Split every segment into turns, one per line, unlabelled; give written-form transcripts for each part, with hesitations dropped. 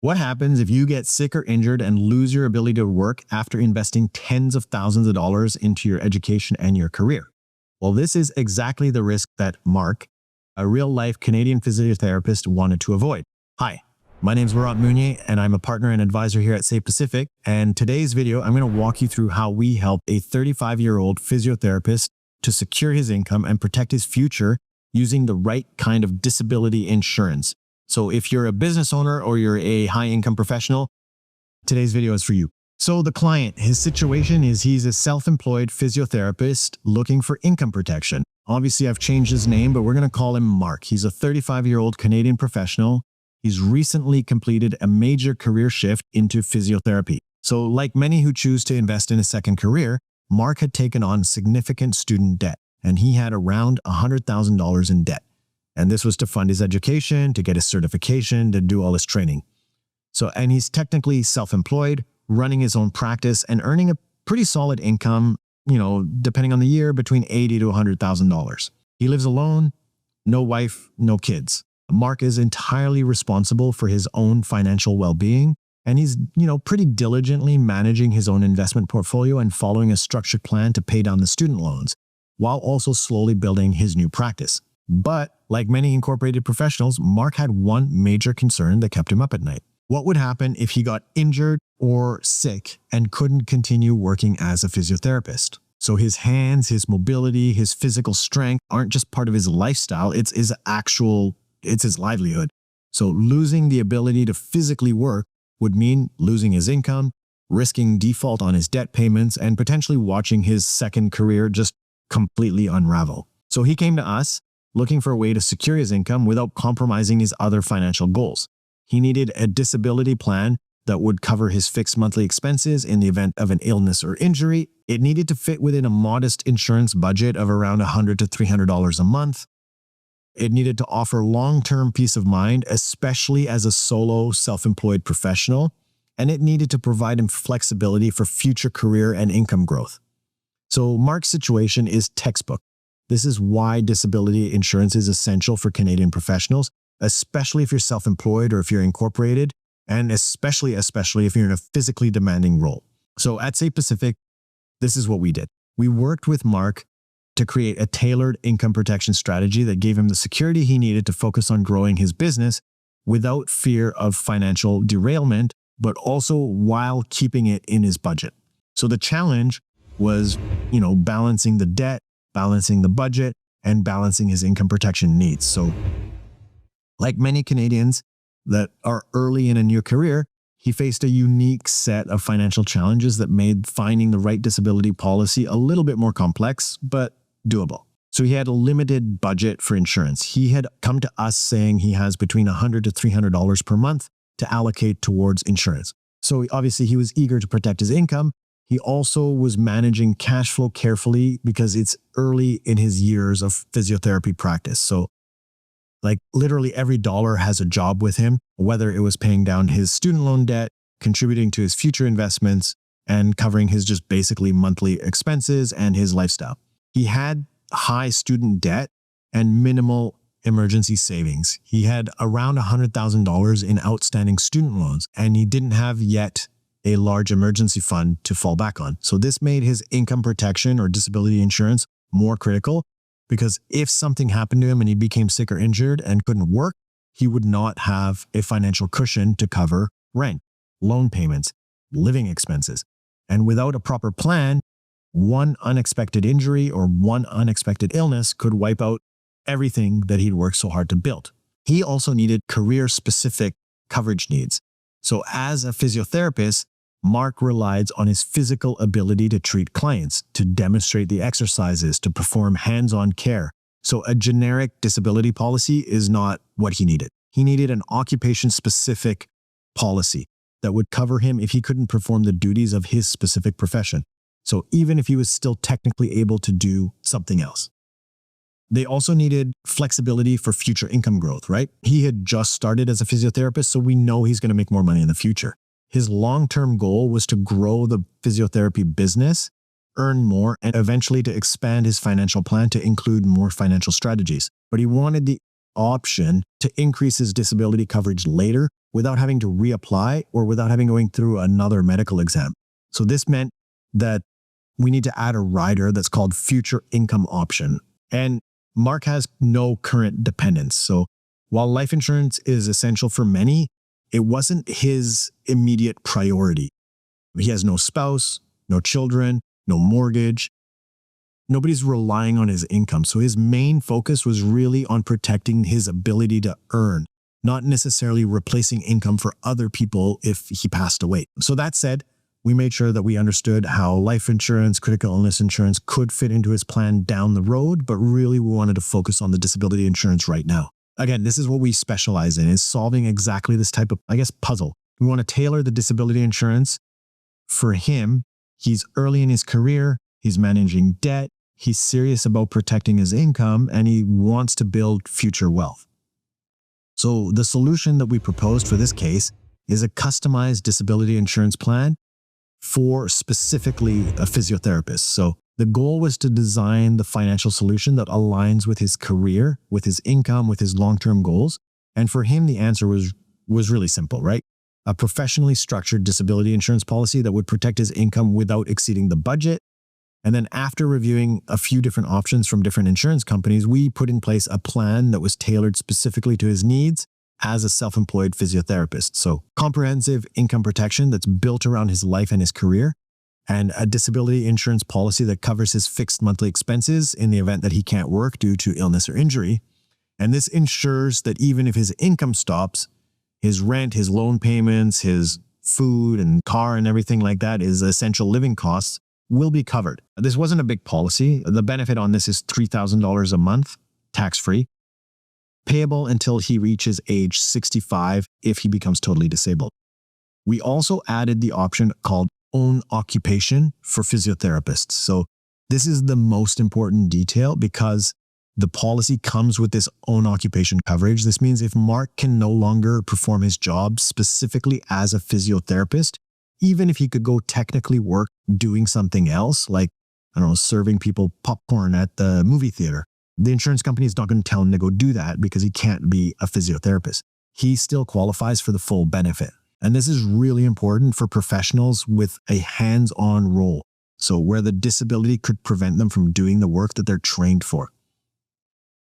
What happens if you get sick or injured and lose your ability to work after investing tens of thousands of dollars into your education and your career? Well, this is exactly the risk that Mark, a real-life Canadian physiotherapist, wanted to avoid. Hi, my name is Laurent Munier, and I'm a partner and advisor here at Safe Pacific. And today's video, I'm going to walk you through how we help a 35-year-old physiotherapist to secure his income and protect his future using the right kind of disability insurance. So if you're a business owner or you're a high-income professional, today's video is for you. So the client, his situation is he's a self-employed physiotherapist looking for income protection. Obviously, I've changed his name, but we're going to call him Mark. He's a 35-year-old Canadian professional. He's recently completed a major career shift into physiotherapy. So like many who choose to invest in a second career, Mark had taken on significant student debt, and he had around $100,000 in debt. And this was to fund his education, to get his certification, to do all his training. And he's technically self-employed, running his own practice and earning a pretty solid income, depending on the year, between $80,000 to $100,000. He lives alone, no wife, no kids. Mark is entirely responsible for his own financial well-being, and he's, pretty diligently managing his own investment portfolio and following a structured plan to pay down the student loans, while also slowly building his new practice. But like many incorporated professionals, Mark had one major concern that kept him up at night. What would happen if he got injured or sick and couldn't continue working as a physiotherapist? So his hands, his mobility, his physical strength aren't just part of his lifestyle, it's his livelihood. So losing the ability to physically work would mean losing his income, risking default on his debt payments, and potentially watching his second career just completely unravel. So he came to us looking for a way to secure his income without compromising his other financial goals. He needed a disability plan that would cover his fixed monthly expenses in the event of an illness or injury. It needed to fit within a modest insurance budget of around $100 to $300 a month. It needed to offer long-term peace of mind, especially as a solo self-employed professional, and it needed to provide him flexibility for future career and income growth. So Mark's situation is textbook. This is why disability insurance is essential for Canadian professionals, especially if you're self-employed or if you're incorporated, and especially if you're in a physically demanding role. So at Safe Pacific, this is what we did. We worked with Mark to create a tailored income protection strategy that gave him the security he needed to focus on growing his business without fear of financial derailment, but also while keeping it in his budget. So the challenge was, balancing the debt, balancing the budget, and balancing his income protection needs. So like many Canadians that are early in a new career, he faced a unique set of financial challenges that made finding the right disability policy a little bit more complex, but doable. So he had a limited budget for insurance. He had come to us saying he has between $100 to $300 per month to allocate towards insurance. So obviously he was eager to protect his income. He also was managing cash flow carefully because it's early in his years of physiotherapy practice. So literally every dollar has a job with him, whether it was paying down his student loan debt, contributing to his future investments, and covering his just basically monthly expenses and his lifestyle. He had high student debt and minimal emergency savings. He had around $100,000 in outstanding student loans, and he didn't have yet a large emergency fund to fall back on. So this made his income protection or disability insurance more critical, because if something happened to him and he became sick or injured and couldn't work, he would not have a financial cushion to cover rent, loan payments, living expenses. And without a proper plan, one unexpected injury or one unexpected illness could wipe out everything that he'd worked so hard to build. He also needed career-specific coverage needs. So as a physiotherapist, Mark relied on his physical ability to treat clients, to demonstrate the exercises, to perform hands-on care. So a generic disability policy is not what he needed. He needed an occupation-specific policy that would cover him if he couldn't perform the duties of his specific profession. So even if he was still technically able to do something else. They also needed flexibility for future income growth, right? He had just started as a physiotherapist, so we know he's going to make more money in the future. His long-term goal was to grow the physiotherapy business, earn more, and eventually to expand his financial plan to include more financial strategies. But he wanted the option to increase his disability coverage later without having to reapply or without having going through another medical exam. So this meant that we need to add a rider that's called future income option. And Mark has no current dependents. So while life insurance is essential for many, it wasn't his immediate priority. He has no spouse, no children, no mortgage. Nobody's relying on his income. So his main focus was really on protecting his ability to earn, not necessarily replacing income for other people if he passed away. So that said, we made sure that we understood how life insurance, critical illness insurance could fit into his plan down the road, but really we wanted to focus on the disability insurance right now. Again, this is what we specialize in, is solving exactly this type of, puzzle. We want to tailor the disability insurance for him. He's early in his career, he's managing debt, he's serious about protecting his income, and he wants to build future wealth. So the solution that we proposed for this case is a customized disability insurance plan for specifically a physiotherapist. So the goal was to design the financial solution that aligns with his career, with his income, with his long-term goals. And for him, the answer was really simple, right? A professionally structured disability insurance policy that would protect his income without exceeding the budget. And then after reviewing a few different options from different insurance companies, we put in place a plan that was tailored specifically to his needs as a self-employed physiotherapist. So comprehensive income protection that's built around his life and his career, and a disability insurance policy that covers his fixed monthly expenses in the event that he can't work due to illness or injury. And this ensures that even if his income stops, his rent, his loan payments, his food and car and everything like that, his essential living costs, will be covered. This wasn't a big policy. The benefit on this is $3,000 a month, tax-free, payable until he reaches age 65 if he becomes totally disabled. We also added the option called own occupation for physiotherapists. So this is the most important detail because the policy comes with this own occupation coverage. This means if Mark can no longer perform his job specifically as a physiotherapist, even if he could go technically work doing something else, like, serving people popcorn at the movie theater, the insurance company is not going to tell him to go do that because he can't be a physiotherapist. He still qualifies for the full benefit. And this is really important for professionals with a hands-on role. So where the disability could prevent them from doing the work that they're trained for.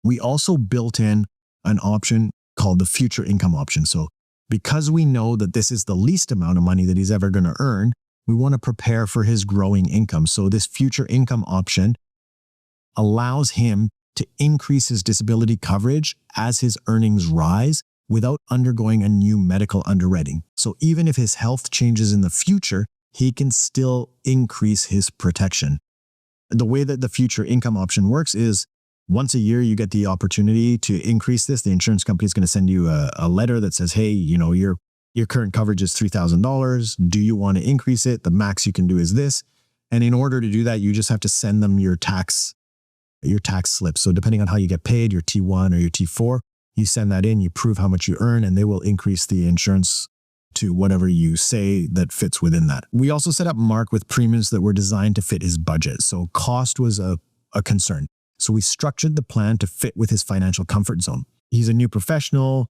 We also built in an option called the future income option. So because we know that this is the least amount of money that he's ever going to earn, we want to prepare for his growing income. So this future income option allows him to increase his disability coverage as his earnings rise without undergoing a new medical underwriting. So even if his health changes in the future, he can still increase his protection. The way that the future income option works is once a year, you get the opportunity to increase this. The insurance company is going to send you a letter that says, hey, your current coverage is $3,000. Do you want to increase it? The max you can do is this. And in order to do that, you just have to send them your tax slip. So depending on how you get paid, your T1 or your T4, you send that in, you prove how much you earn, and they will increase the insurance to whatever you say that fits within that. We also set up Mark with premiums that were designed to fit his budget. So cost was a concern. So we structured the plan to fit with his financial comfort zone. He's a new professional.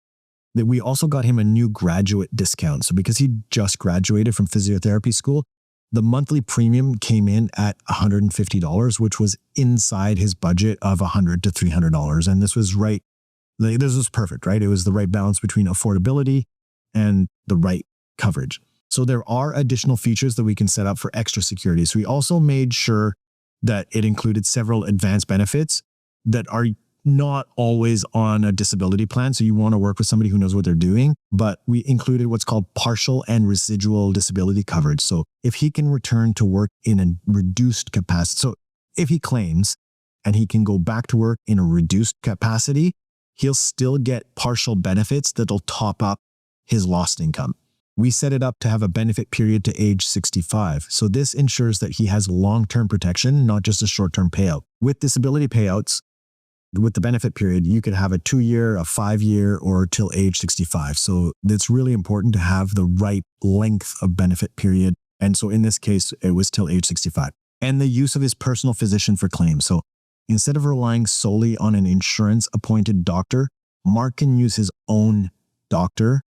That we also got him a new graduate discount. So because he just graduated from physiotherapy school, the monthly premium came in at $150, which was inside his budget of $100 to $300. And this was right. This was perfect, right? It was the right balance between affordability and the right coverage. So there are additional features that we can set up for extra security. So we also made sure that it included several advanced benefits that are not always on a disability plan. So you want to work with somebody who knows what they're doing, but we included what's called partial and residual disability coverage. So if he can return to work in a reduced capacity, so if he claims and he can go back to work in a reduced capacity, he'll still get partial benefits that'll top up his lost income. We set it up to have a benefit period to age 65. So this ensures that he has long-term protection, not just a short-term payout. With disability payouts, with the benefit period, you could have a 2-year, a 5-year, or till age 65. So it's really important to have the right length of benefit period. And so in this case, it was till age 65. And the use of his personal physician for claims. So instead of relying solely on an insurance-appointed doctor, Mark can use his own doctor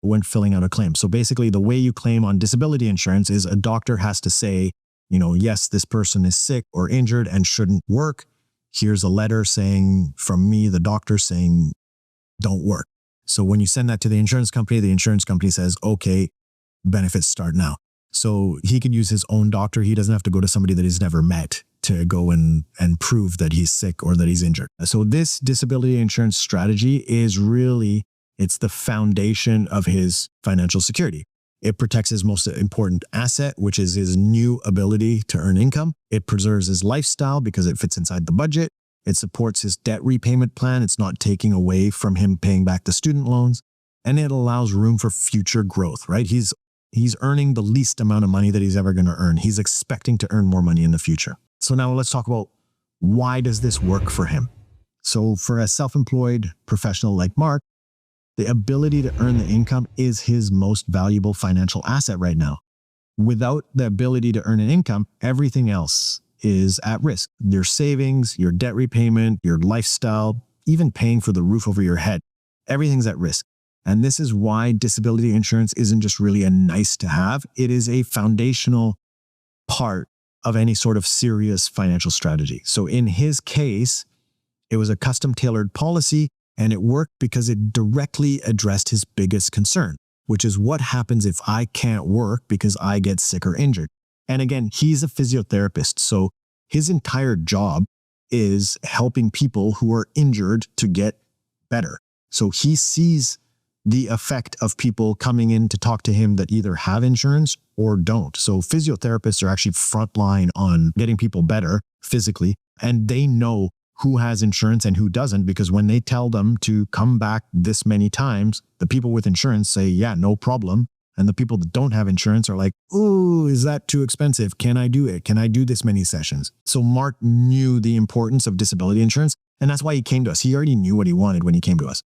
when filling out a claim. So basically, the way you claim on disability insurance is a doctor has to say, yes, this person is sick or injured and shouldn't work. Here's a letter saying from me, the doctor, saying don't work. So when you send that to the insurance company says, okay, benefits start now. So he could use his own doctor. He doesn't have to go to somebody that he's never met to go and prove that he's sick or that he's injured. So this disability insurance strategy is really, it's the foundation of his financial security. It protects his most important asset, which is his new ability to earn income. It preserves his lifestyle because it fits inside the budget. It supports his debt repayment plan. It's not taking away from him paying back the student loans. And it allows room for future growth, right? He's earning the least amount of money that he's ever going to earn. He's expecting to earn more money in the future. So now let's talk about why does this work for him? So for a self-employed professional like Mark, the ability to earn the income is his most valuable financial asset right now. Without the ability to earn an income, everything else is at risk. Your savings, your debt repayment, your lifestyle, even paying for the roof over your head, everything's at risk. And this is why disability insurance isn't just really a nice to have. It is a foundational part of any sort of serious financial strategy. So in his case, it was a custom tailored policy, and it worked because it directly addressed his biggest concern, which is what happens if I can't work because I get sick or injured. And again, he's a physiotherapist, so his entire job is helping people who are injured to get better. So he sees the effect of people coming in to talk to him that either have insurance or don't. So physiotherapists are actually frontline on getting people better physically, and they know who has insurance and who doesn't, because when they tell them to come back this many times, the people with insurance say, yeah, no problem. And the people that don't have insurance are like, oh, is that too expensive? Can I do it? Can I do this many sessions? So Mark knew the importance of disability insurance, and that's why he came to us. He already knew what he wanted when he came to us.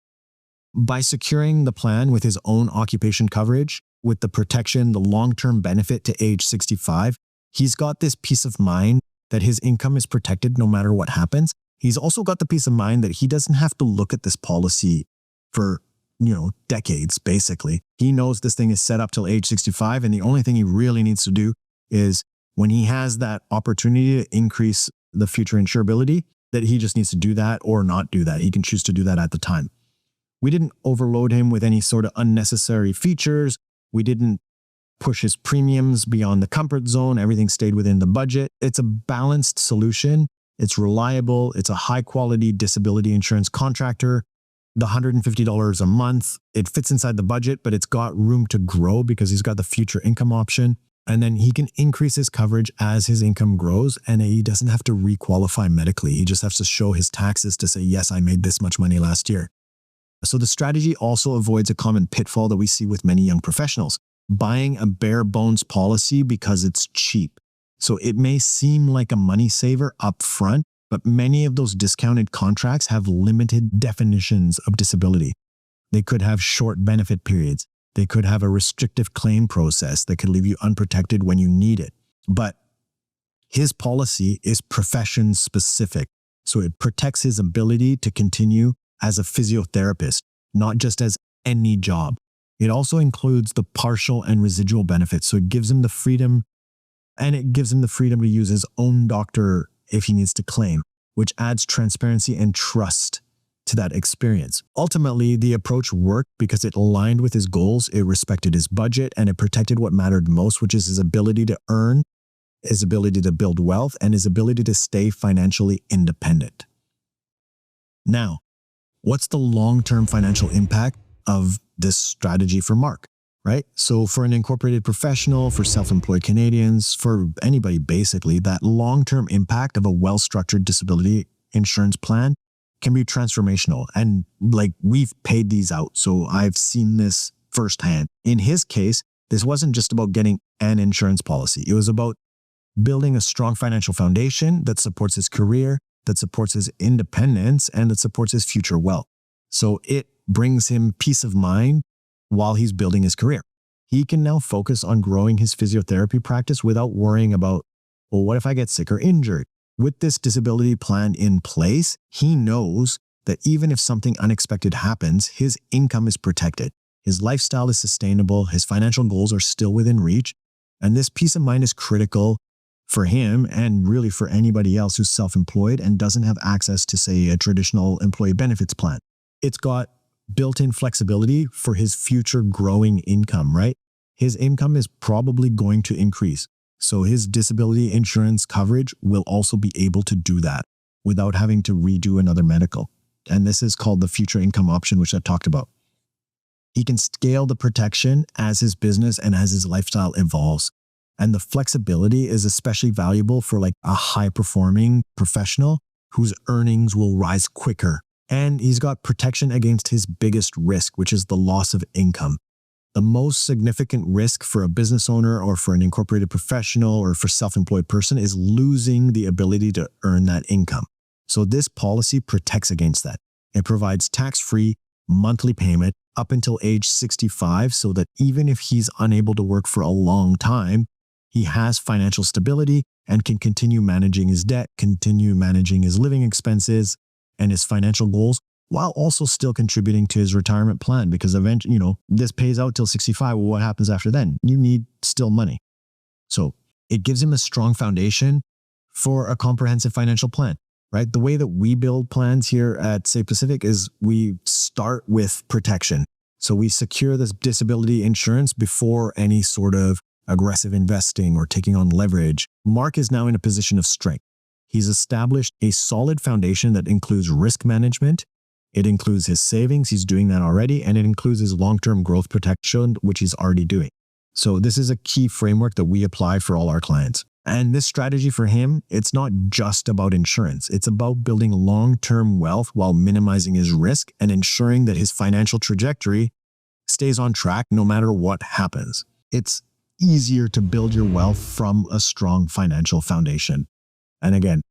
By securing the plan with his own occupation coverage, with the protection, the long-term benefit to age 65, he's got this peace of mind that his income is protected no matter what happens. He's also got the peace of mind that he doesn't have to look at this policy for, decades, basically. He knows this thing is set up till age 65, and the only thing he really needs to do is when he has that opportunity to increase the future insurability, that he just needs to do that or not do that. He can choose to do that at the time. We didn't overload him with any sort of unnecessary features. We didn't push his premiums beyond the comfort zone. Everything stayed within the budget. It's a balanced solution. It's reliable. It's a high quality disability insurance contractor. The $150 a month, it fits inside the budget, but it's got room to grow because he's got the future income option. And then he can increase his coverage as his income grows, and he doesn't have to requalify medically. He just has to show his taxes to say, yes, I made this much money last year. So the strategy also avoids a common pitfall that we see with many young professionals, buying a bare bones policy because it's cheap. So it may seem like a money saver up front, but many of those discounted contracts have limited definitions of disability. They could have short benefit periods. They could have a restrictive claim process that could leave you unprotected when you need it. But his policy is profession specific. So it protects his ability to continue as a physiotherapist, not just as any job. It also includes the partial and residual benefits. So it gives him the freedom, and it gives him the freedom to use his own doctor if he needs to claim, which adds transparency and trust to that experience. Ultimately, the approach worked because it aligned with his goals, it respected his budget, and it protected what mattered most, which is his ability to earn, his ability to build wealth, and his ability to stay financially independent. Now, what's the long-term financial impact of this strategy for Mark, right? So for an incorporated professional, for self-employed Canadians, for anybody basically, that long-term impact of a well-structured disability insurance plan can be transformational. And we've paid these out, so I've seen this firsthand. In his case, this wasn't just about getting an insurance policy. It was about building a strong financial foundation that supports his career, that supports his independence, and that supports his future wealth. So it brings him peace of mind while he's building his career. He can now focus on growing his physiotherapy practice without worrying about, well, what if I get sick or injured? With this disability plan in place, he knows that even if something unexpected happens, his income is protected. His lifestyle is sustainable. His financial goals are still within reach. And this peace of mind is critical for him and really for anybody else who's self-employed and doesn't have access to, say, a traditional employee benefits plan. It's got built-in flexibility for his future growing income, right? His income is probably going to increase. So his disability insurance coverage will also be able to do that without having to redo another medical. And this is called the future income option, which I talked about. He can scale the protection as his business and as his lifestyle evolves. And the flexibility is especially valuable for like a high-performing professional whose earnings will rise quicker. And he's got protection against his biggest risk, which is the loss of income. The most significant risk for a business owner or for an incorporated professional or for self-employed person is losing the ability to earn that income. So this policy protects against that. It provides tax-free monthly payment up until age 65 so that even if he's unable to work for a long time, he has financial stability and can continue managing his debt, continue managing his living expenses and his financial goals while also still contributing to his retirement plan, because eventually, this pays out till 65. Well, what happens after then? You need still money. So it gives him a strong foundation for a comprehensive financial plan, right? The way that we build plans here at Say Pacific is we start with protection. So we secure this disability insurance before any sort of aggressive investing or taking on leverage. Mark is now in a position of strength. He's established a solid foundation that includes risk management. It includes his savings. He's doing that already. And it includes his long-term growth protection, which he's already doing. So this is a key framework that we apply for all our clients. And this strategy for him, it's not just about insurance. It's about building long-term wealth while minimizing his risk and ensuring that his financial trajectory stays on track no matter what happens. It's easier to build your wealth from a strong financial foundation. And again,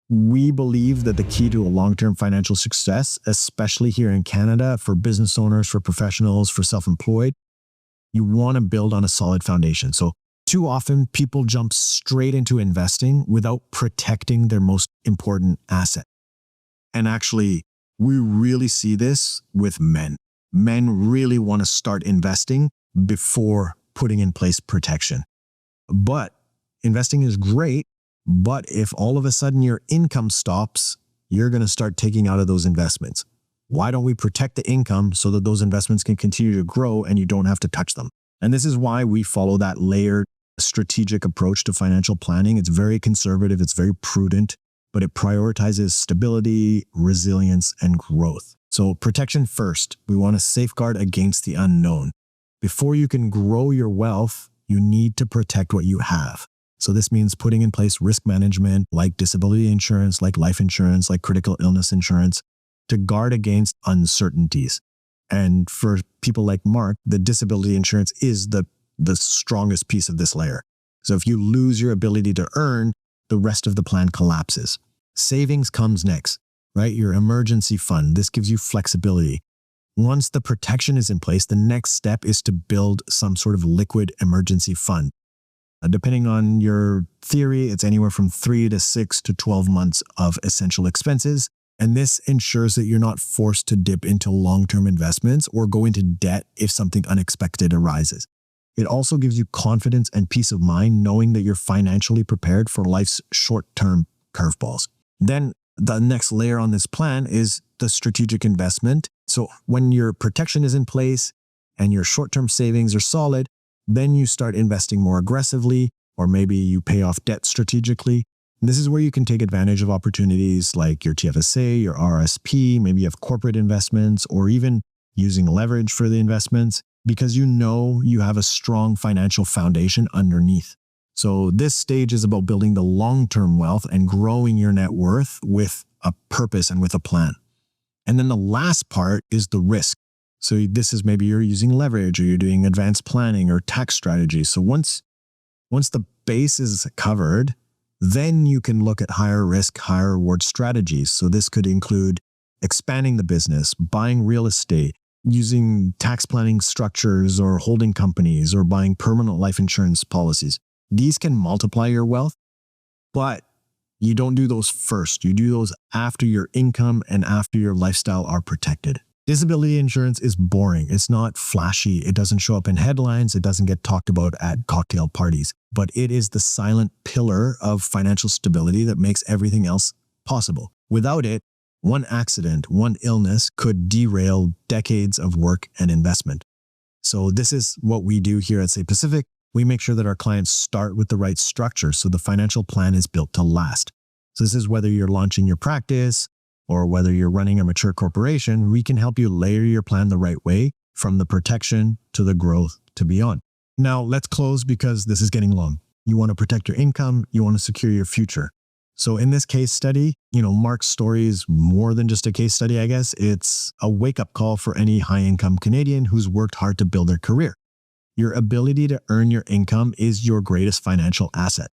we believe that the key to a long-term financial success, especially here in Canada, for business owners, for professionals, for self-employed, you want to build on a solid foundation. So too often people jump straight into investing without protecting their most important asset. And actually, we really see this with men. Men really want to start investing before putting in place protection. But investing is great. But if all of a sudden your income stops, you're going to start taking out of those investments. Why don't we protect the income so that those investments can continue to grow and you don't have to touch them? And this is why we follow that layered strategic approach to financial planning. It's very conservative, it's very prudent, but it prioritizes stability, resilience, and growth. So protection first. We want to safeguard against the unknown. Before you can grow your wealth, you need to protect what you have. So this means putting in place risk management like disability insurance, like life insurance, like critical illness insurance to guard against uncertainties. And for people like Mark, the disability insurance is the strongest piece of this layer. So if you lose your ability to earn, the rest of the plan collapses. Savings comes next, right? Your emergency fund. This gives you flexibility. Once the protection is in place, the next step is to build some sort of liquid emergency fund. Depending on your theory, it's anywhere from 3 to 6 to 12 months of essential expenses. And this ensures that you're not forced to dip into long-term investments or go into debt if something unexpected arises. It also gives you confidence and peace of mind knowing that you're financially prepared for life's short-term curveballs. Then the next layer on this plan is the strategic investment. So when your protection is in place and your short-term savings are solid, then you start investing more aggressively, or maybe you pay off debt strategically. And this is where you can take advantage of opportunities like your TFSA, your RSP, maybe you have corporate investments, or even using leverage for the investments, because you have a strong financial foundation underneath. So this stage is about building the long-term wealth and growing your net worth with a purpose and with a plan. And then the last part is the risk. So this is maybe you're using leverage or you're doing advanced planning or tax strategies. So once the base is covered, then you can look at higher risk, higher reward strategies. So this could include expanding the business, buying real estate, using tax planning structures or holding companies, or buying permanent life insurance policies. These can multiply your wealth, but you don't do those first. You do those after your income and after your lifestyle are protected. Disability insurance is boring. It's not flashy. It doesn't show up in headlines. It doesn't get talked about at cocktail parties, but it is the silent pillar of financial stability that makes everything else possible. Without it, one accident, one illness could derail decades of work and investment. So this is what we do here at Say Pacific. We make sure that our clients start with the right structure so the financial plan is built to last. So this is whether you're launching your practice or whether you're running a mature corporation, we can help you layer your plan the right way from the protection to the growth to beyond. Now let's close because this is getting long. You want to protect your income. You want to secure your future. So in this case study, Mark's story is more than just a case study, I guess. It's a wake-up call for any high-income Canadian who's worked hard to build their career. Your ability to earn your income is your greatest financial asset.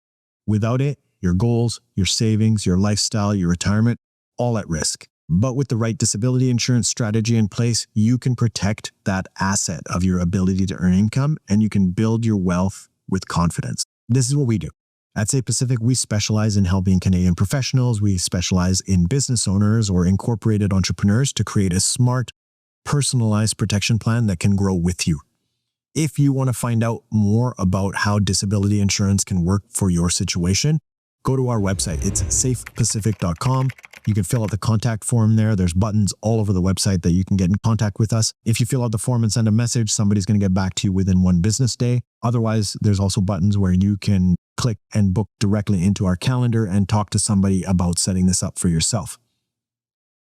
Without it, your goals, your savings, your lifestyle, your retirement, all at risk. But with the right disability insurance strategy in place, you can protect that asset of your ability to earn income and you can build your wealth with confidence. This is what we do. At Say Pacific, we specialize in helping Canadian professionals. We specialize in business owners or incorporated entrepreneurs to create a smart, personalized protection plan that can grow with you. If you want to find out more about how disability insurance can work for your situation, go to our website. It's safepacific.com. You can fill out the contact form there. There's buttons all over the website that you can get in contact with us. If you fill out the form and send a message, somebody's going to get back to you within 1 business day. Otherwise, there's also buttons where you can click and book directly into our calendar and talk to somebody about setting this up for yourself.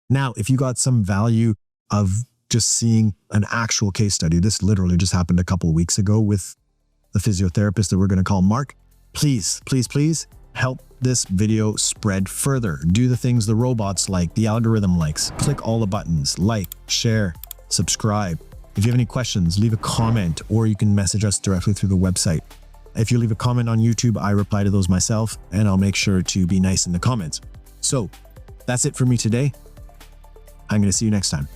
Now, if you got some value of just seeing an actual case study, this literally just happened a couple of weeks ago with the physiotherapist that we're going to call Mark, please help this video spread further. Do the things the robots like, the algorithm likes. Click all the buttons, like, share, subscribe. If you have any questions, leave a comment or you can message us directly through the website. If you leave a comment on YouTube, I reply to those myself and I'll make sure to be nice in the comments. So that's it for me today. I'm going to see you next time.